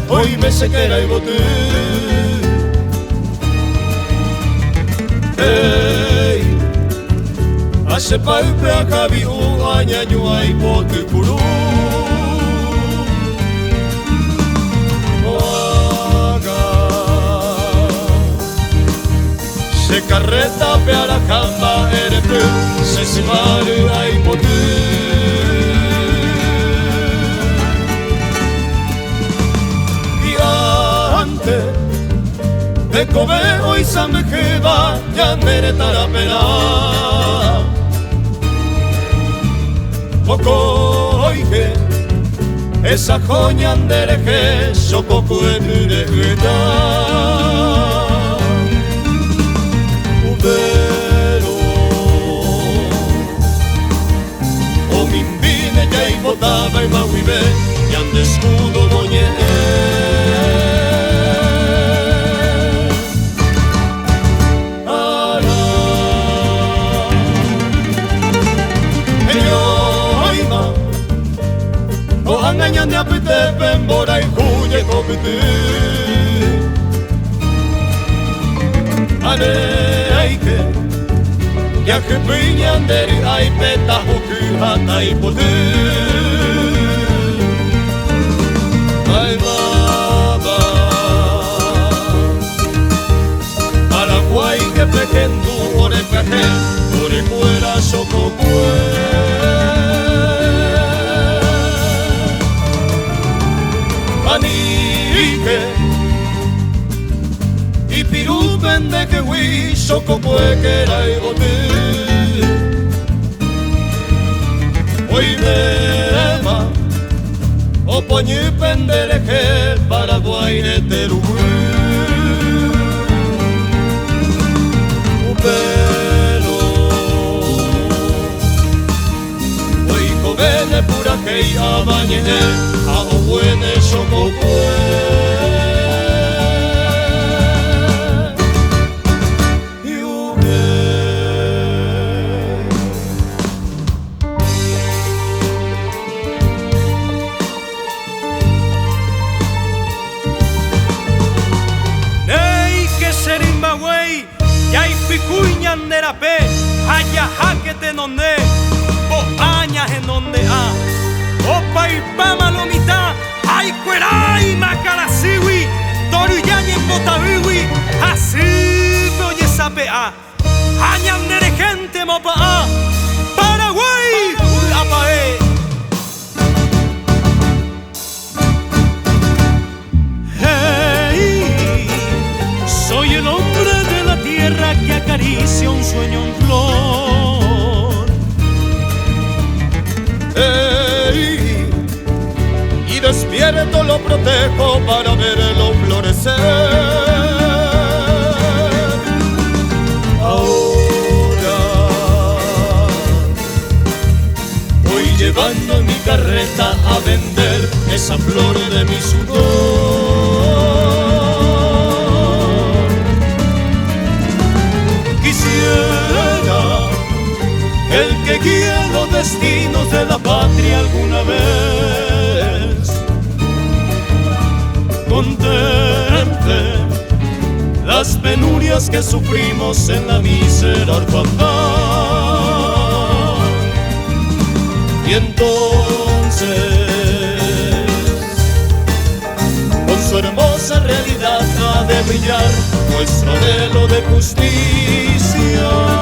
hoy me se queda y boté. Hey, hace palpe a Javi u añaño ay bote curú. Se carreta pe a la cama erepe se simare ai bote. De coveo y samejeba ya nere tarapera Poco oige esa joña andereje Soko puede geta Ubero O mimbine ya y botaba y mahuibe Y ande escudo doñe Angañan apete pembora y huye copete Ane aike Ya que piñan deri ay peta huki hata y pote Ay baba Paraguay que pequendu ore peque Ore fuera soco y pirú pende que hui soco que era y bote hoy nema o poñi pendereje Paraguay eterugüe upelo hoy covene pura que y abañene a o buene soco Nerape, haya jaquete nonde, o añas en donde a, opa y pama lo mitad, ay cueray macarasiwi, toruyaña en botaviwi, así me oye sape a, añas nere gente mopa a, Paraguay, apae. Hey, soy el hombre de la tierra que acaricia un sueño en flor. Hey, y despierto lo protejo para verlo florecer. Ahora voy llevando mi carreta a vender esa flor de mi sudor. El que guía los destinos de la patria alguna vez contemple las penurias que sufrimos en la mísera orfandad y entonces con su hermosa realidad ha de brillar nuestro anhelo de justicia.